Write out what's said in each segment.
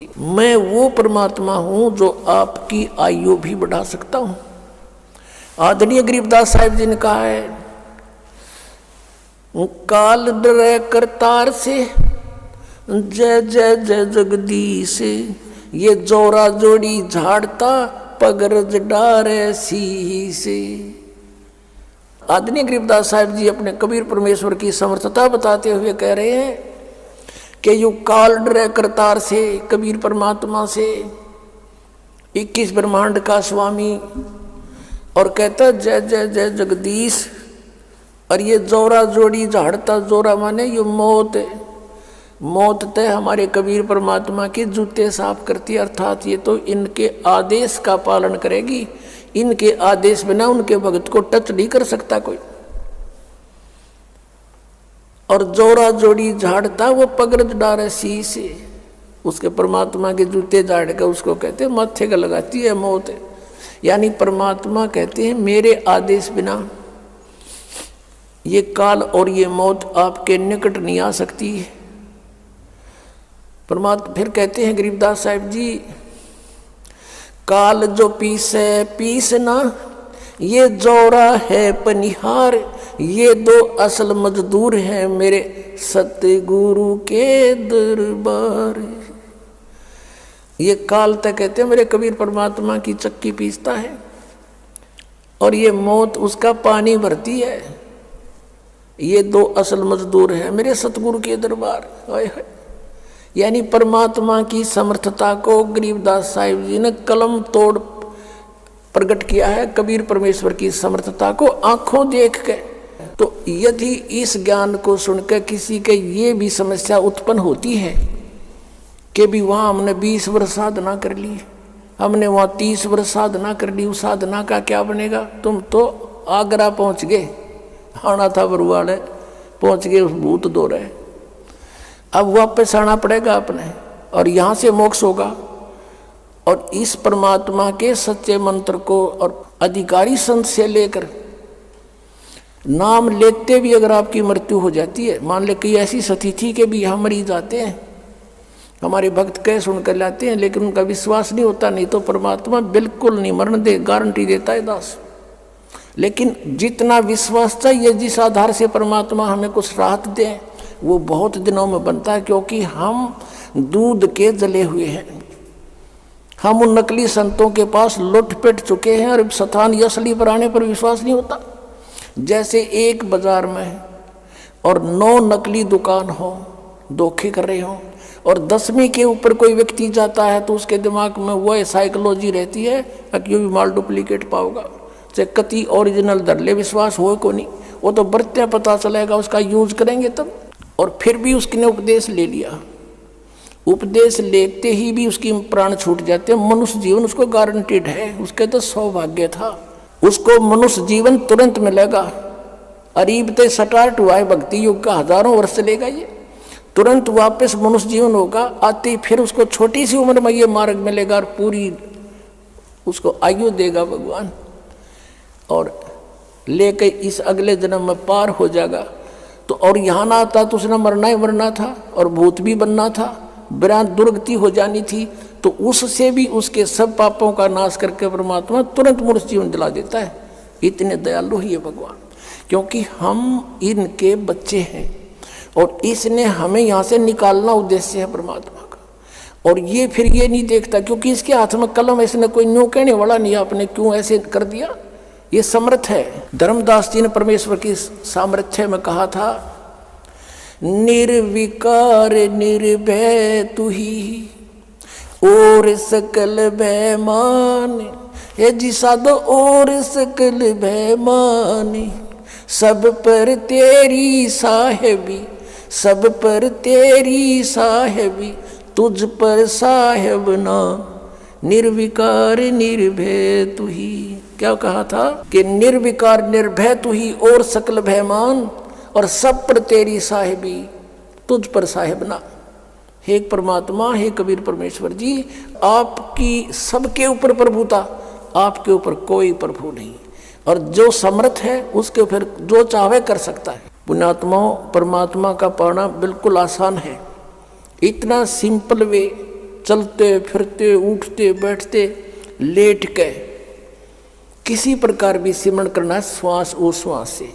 मैं वो परमात्मा हूं जो आपकी आयु भी बढ़ा सकता हूं। आदरणीय गरीबदास साहिब जी ने कहा है, काल डरे करतार से जय जय जय जगदीश, ये जोरा जोड़ी झाड़ता पगरज डारे सी से। आदरणीय गरीबदास साहिब जी अपने कबीर परमेश्वर की समर्थता बताते हुए कह रहे हैं कि यू काल डरे करतार से, कबीर परमात्मा से 21 ब्रह्मांड का स्वामी, और कहता जय जय जय जगदीश। और ये जोरा जोड़ी झाड़ता, जोरा माने ये मौत, मौत तय हमारे कबीर परमात्मा के जूते साफ करती, अर्थात ये तो इनके आदेश का पालन करेगी। इनके आदेश बिना उनके भक्त को टच नहीं कर सकता कोई। और जोरा जोड़ी झाड़ता वो पगरज डारे सी से, उसके परमात्मा के जूते झाड़ कर उसको कहते हैं माथे का लगाती है मौत। यानी परमात्मा कहते हैं मेरे आदेश बिना ये काल और ये मौत आपके निकट नहीं आ सकती है। परमात्मा फिर कहते हैं गरीबदास साहिब जी, काल जो पीसे पीस ना, ये जोरा है पनिहार, ये दो असल मजदूर हैं मेरे सतगुरु के दरबार। ये काल तक कहते हैं मेरे कबीर परमात्मा की चक्की पीसता है, और ये मौत उसका पानी भरती है। ये दो असल मजदूर हैं मेरे सतगुरु के दरबार। यानी परमात्मा की समर्थता को गरीबदास साहिब जी ने कलम तोड़ प्रकट किया है, कबीर परमेश्वर की समर्थता को आंखों देख के। तो यदि इस ज्ञान को सुनकर किसी के ये भी समस्या उत्पन्न होती है कि भी वहाँ हमने 20 वर्ष साधना कर ली, हमने वहाँ 30 वर्ष साधना कर ली, उस साधना का क्या बनेगा? तुम तो आगरा पहुँच गए, आना था बरुआल है, पहुँच गए उस भूत दो रहे, अब वापस आना पड़ेगा अपने, और यहाँ से मोक्ष होगा। और इस परमात्मा के सच्चे मंत्र को और अधिकारी संत से लेकर नाम लेते भी अगर आपकी मृत्यु हो जाती है, मान ले कि ऐसी स्थिति के भी यहाँ मरीज आते हैं, हमारे भक्त कह सुनकर लाते हैं, लेकिन उनका विश्वास नहीं होता, नहीं तो परमात्मा बिल्कुल नहीं मरण दे, गारंटी देता है दास। लेकिन जितना विश्वास चाहिए, जिस आधार से परमात्मा हमें कुछ राहत दे, वो बहुत दिनों में बनता है, क्योंकि हम दूध के जले हुए हैं। हम उन नकली संतों के पास लुट पिट चुके हैं, और सतान असली पर आने पर विश्वास नहीं होता। जैसे एक बाजार में और 9 नकली दुकान हो, धोखे कर रहे हो, और 10वीं के ऊपर कोई व्यक्ति जाता है तो उसके दिमाग में वह साइकोलॉजी रहती है कि ये भी माल डुप्लीकेट पाओगा, चाहे कति ओरिजिनल धर ले, विश्वास हो को नहीं, वो तो बरते पता चलेगा, उसका यूज करेंगे तब। और फिर भी उसने उपदेश ले लिया, उपदेश लेते ही भी उसकी प्राण छूट जाते हैं। मनुष्य जीवन उसको गारंटेड है, उसके तो सौभाग्य था, उसको मनुष्य जीवन तुरंत मिलेगा। अरीब ते स्टार्ट हुआ है भक्ति युग का, हजारों वर्ष चलेगा, ये तुरंत वापस मनुष्य जीवन होगा। आते ही फिर उसको छोटी सी उम्र में ये मार्ग मिलेगा, और पूरी उसको आयु देगा भगवान, और लेके इस अगले जन्म में पार हो जाएगा। तो और यहाँ ना आता तो उसने मरना ही मरना था, और भूत भी बनना था, बिरांत दुर्गति हो जानी थी। तो उससे भी उसके सब पापों का नाश करके परमात्मा तुरंत मनुष्य जीवन दिला देता है। इतने दयालु ही है भगवान, क्योंकि हम इनके बच्चे हैं, और इसने हमें यहाँ से निकालना उद्देश्य है परमात्मा का। और ये फिर ये नहीं देखता, क्योंकि इसके हाथ में कलम, इसने कोई न्यू कहने वाला नहीं, आपने क्यों ऐसे कर दिया, ये समर्थ है। धर्मदास जी ने परमेश्वर की सामर्थ्य में कहा था, निर्विकार निर्भय तू ही और सकल भय मान, हे जी साधो और सकल भय मान, सब पर तेरी साहेबी, सब पर तेरी साहेबी, तुझ पर साहेब ना, निर्विकार निर्भय तू ही। क्या कहा था कि निर्विकार निर्भय तू ही और सकल भयमान, और सब पर तेरी साहेबी, तुझ पर साहेब ना। हे परमात्मा, हे कबीर परमेश्वर जी, आपकी सबके ऊपर प्रभुता, आपके ऊपर कोई प्रभु नहीं, और जो समर्थ है उसके ऊपर जो चाहे कर सकता है। पुण्यात्माओं, परमात्मा का पाना बिल्कुल आसान है, इतना सिंपल वे चलते फिरते उठते बैठते लेट के किसी प्रकार भी सिमरण करना श्वास उश्वास से,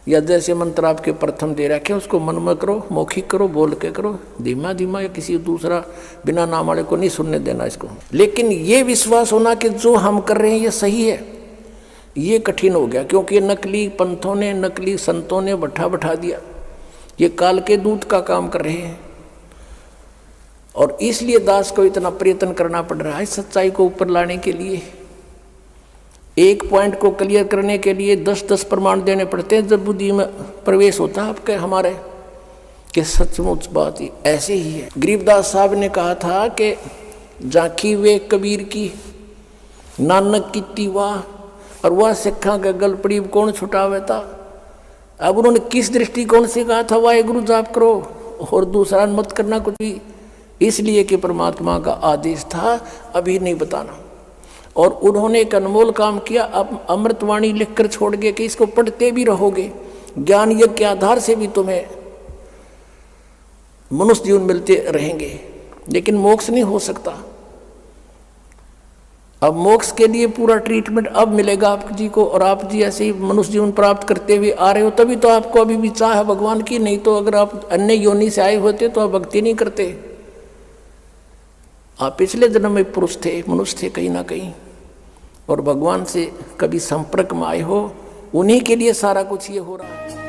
या जैसे मंत्र आपके प्रथम दे रखे उसको मन में करो, मौखिक करो, बोल के करो, धीमा धीमा, या किसी दूसरा बिना नाम वाले को नहीं सुनने देना इसको। लेकिन ये विश्वास होना कि जो हम कर रहे हैं ये सही है, ये कठिन हो गया, क्योंकि नकली पंथों ने, नकली संतों ने बैठा दिया, ये काल के दूत का काम कर रहे हैं। और इसलिए दास को इतना प्रयत्न करना पड़ रहा है सच्चाई को ऊपर लाने के लिए। एक पॉइंट को क्लियर करने के लिए 10-10 प्रमाण देने पड़ते हैं जब बुद्धि में प्रवेश होता है आपके हमारे, कि सचमुच बात ही ऐसे ही है। गरीबदास साहब ने कहा था कि झांकी वे कबीर की, नानक की तीवा, और वह सिक्खा का गल पड़ी कौन छुटावे था। अब उन्होंने किस दृष्टिकोण से कहा था वाहेगुरु जाप करो और दूसरा मत करना कुछ भी, इसलिए कि परमात्मा का आदेश था अभी नहीं बताना। और उन्होंने एक अनमोल काम किया, अब अमृतवाणी लिखकर छोड़ गए कि इसको पढ़ते भी रहोगे, ज्ञान यज्ञ के आधार से भी तुम्हें मनुष्य जीवन मिलते रहेंगे, लेकिन मोक्ष नहीं हो सकता। अब मोक्ष के लिए पूरा ट्रीटमेंट अब मिलेगा आप जी को, और आप जी ऐसे ही मनुष्य जीवन प्राप्त करते हुए आ रहे हो, तभी तो आपको अभी भी चाह है भगवान की। नहीं तो अगर आप अन्य योनि से आए होते तो आप भक्ति नहीं करते। आप पिछले जन्म में पुरुष थे, मनुष्य थे कहीं ना कहीं, और भगवान से कभी संपर्क में आए हो, उन्हीं के लिए सारा कुछ ये हो रहा है।